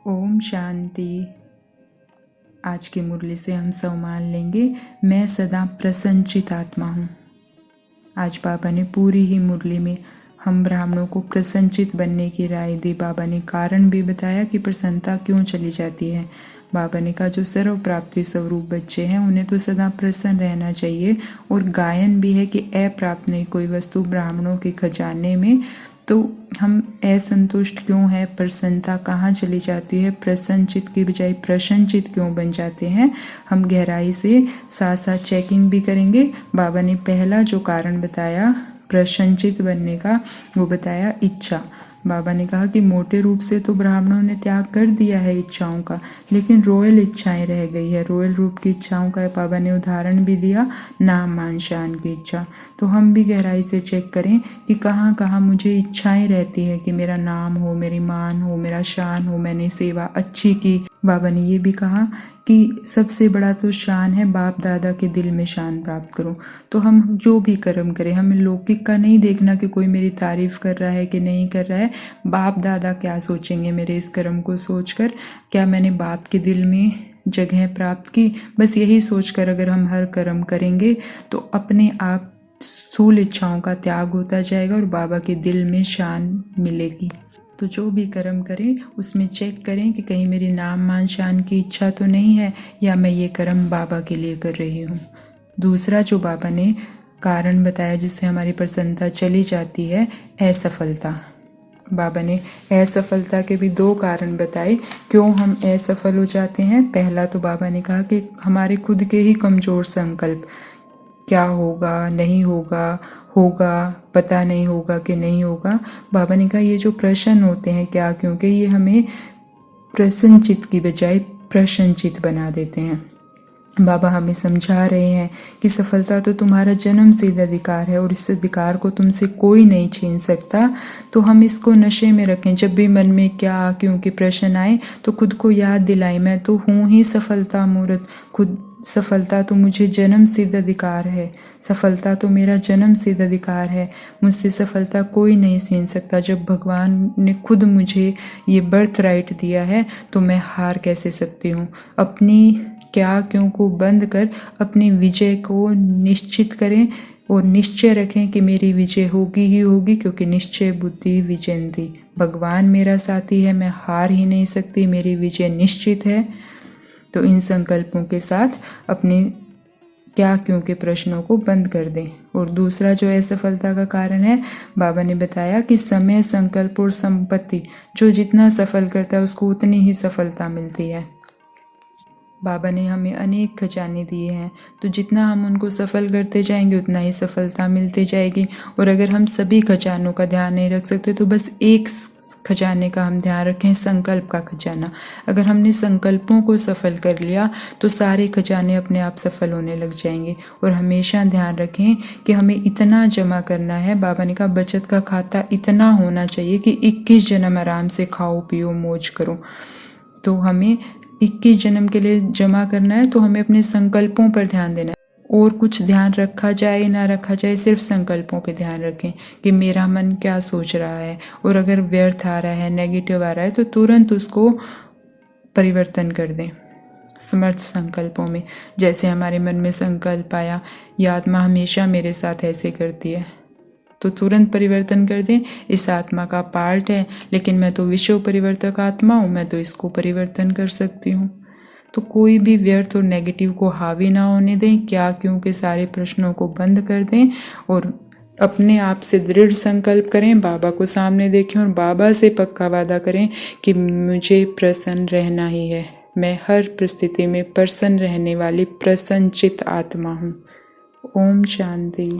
ओम शांति। आज की मुरली से हम सम्मान लेंगे, मैं सदा प्रसन्नचित आत्मा हूँ। आज बाबा ने पूरी ही मुरली में हम ब्राह्मणों को प्रसन्नचित बनने की राय दी। बाबा ने कारण भी बताया कि प्रसन्नता क्यों चली जाती है। बाबा ने कहा जो सर्व प्राप्ति स्वरूप बच्चे हैं उन्हें तो सदा प्रसन्न रहना चाहिए। और गायन भी है कि अप्राप्त नहीं कोई वस्तु ब्राह्मणों के खजाने में, तो हम असंतुष्ट क्यों है, प्रसन्नता कहाँ चली जाती है, प्रसन्नचित की बजाय प्रसन्नचित क्यों बन जाते हैं। हम गहराई से साथ साथ चेकिंग भी करेंगे। बाबा ने पहला जो कारण बताया प्रसन्नचित बनने का, वो बताया इच्छा। बाबा ने कहा कि मोटे रूप से तो ब्राह्मणों ने त्याग कर दिया है इच्छाओं का, लेकिन रॉयल इच्छाएं रह गई है। रॉयल रूप की इच्छाओं का बाबा ने उदाहरण भी दिया, नाम मान शान की इच्छा। तो हम भी गहराई से चेक करें कि कहाँ कहाँ मुझे इच्छाएं रहती है कि मेरा नाम हो, मेरी मान हो, मेरा शान हो, मैंने सेवा अच्छी की। बाबा ने ये भी कहा कि सबसे बड़ा तो शान है, बाप दादा के दिल में शान प्राप्त करो। तो हम जो भी कर्म करें, हमें लौकिक का नहीं देखना कि कोई मेरी तारीफ कर रहा है कि नहीं कर रहा है। बाप दादा क्या सोचेंगे मेरे इस कर्म को सोचकर, क्या मैंने बाप के दिल में जगह प्राप्त की। बस यही सोचकर अगर हम हर कर्म करेंगे तो अपने आप स्थूल इच्छाओं का त्याग होता जाएगा और बाबा के दिल में शान मिलेगी। तो जो भी कर्म करें उसमें चेक करें कि कहीं मेरी नाम मान शान की इच्छा तो नहीं है, या मैं ये कर्म बाबा के लिए कर रही हूँ। दूसरा जो बाबा ने कारण बताया जिससे हमारी प्रसन्नता चली जाती है, असफलता। बाबा ने असफलता के भी दो कारण बताए क्यों हम असफल हो जाते हैं। पहला तो बाबा ने कहा कि हमारे खुद के ही कमज़ोर संकल्प, क्या होगा नहीं होगा, होगा पता नहीं होगा कि नहीं होगा। बाबा ने कहा ये जो प्रश्न होते हैं क्या, क्योंकि ये हमें प्रसन्नचित की बजाय प्रसन्नचित बना देते हैं। बाबा हमें समझा रहे हैं कि सफलता तो तुम्हारा जन्म सिद्ध अधिकार है और इस अधिकार को तुमसे कोई नहीं छीन सकता। तो हम इसको नशे में रखें। जब भी मन में क्या क्योंकि प्रश्न आए तो खुद को याद दिलाएं, मैं तो हूँ ही सफलता मूर्त। खुद सफलता तो मुझे जन्म सिद्ध अधिकार है, सफलता तो मेरा जन्म सिद्ध अधिकार है, मुझसे सफलता कोई नहीं छीन सकता। जब भगवान ने खुद मुझे ये बर्थ राइट दिया है तो मैं हार कैसे सकती हूँ। अपनी क्या क्यों को बंद कर अपनी विजय को निश्चित करें और निश्चय रखें कि मेरी विजय होगी ही होगी, क्योंकि निश्चय बुद्धि विजयंती। भगवान मेरा साथी है, मैं हार ही नहीं सकती, मेरी विजय निश्चित है। तो इन संकल्पों के साथ अपने क्या क्यों के प्रश्नों को बंद कर दें। और दूसरा जो असफलता का कारण है, बाबा ने बताया कि समय, संकल्प और संपत्ति, जो जितना सफल करता है उसको उतनी ही सफलता मिलती है। बाबा ने हमें अनेक खजाने दिए हैं, तो जितना हम उनको सफल करते जाएंगे उतना ही सफलता मिलती जाएगी। और अगर हम सभी खजानों का ध्यान नहीं रख सकते तो बस एक खजाने का हम ध्यान रखें, संकल्प का खजाना। अगर हमने संकल्पों को सफल कर लिया तो सारे खजाने अपने आप सफल होने लग जाएंगे। और हमेशा ध्यान रखें कि हमें इतना जमा करना है। बाबा ने कहा बचत का खाता इतना होना चाहिए कि 21 जन्म आराम से खाओ पियो मौज करो। तो हमें 21 जन्म के लिए जमा करना है, तो हमें अपने संकल्पों पर ध्यान देना है। और कुछ ध्यान रखा जाए ना रखा जाए, सिर्फ संकल्पों पे ध्यान रखें कि मेरा मन क्या सोच रहा है। और अगर व्यर्थ आ रहा है, नेगेटिव आ रहा है, तो तुरंत उसको परिवर्तन कर दें समर्थ संकल्पों में। जैसे हमारे मन में संकल्प आया, ये आत्मा हमेशा मेरे साथ ऐसे करती है, तो तुरंत परिवर्तन कर दें, इस आत्मा का पार्ट है, लेकिन मैं तो विश्व परिवर्तक आत्मा हूँ, मैं तो इसको परिवर्तन कर सकती हूँ। तो कोई भी व्यर्थ और नेगेटिव को हावी ना होने दें, क्या क्यों के सारे प्रश्नों को बंद कर दें और अपने आप से दृढ़ संकल्प करें, बाबा को सामने देखें और बाबा से पक्का वादा करें कि मुझे प्रसन्न रहना ही है। मैं हर परिस्थिति में प्रसन्न रहने वाली प्रसन्नचित आत्मा हूँ। ओम शांति।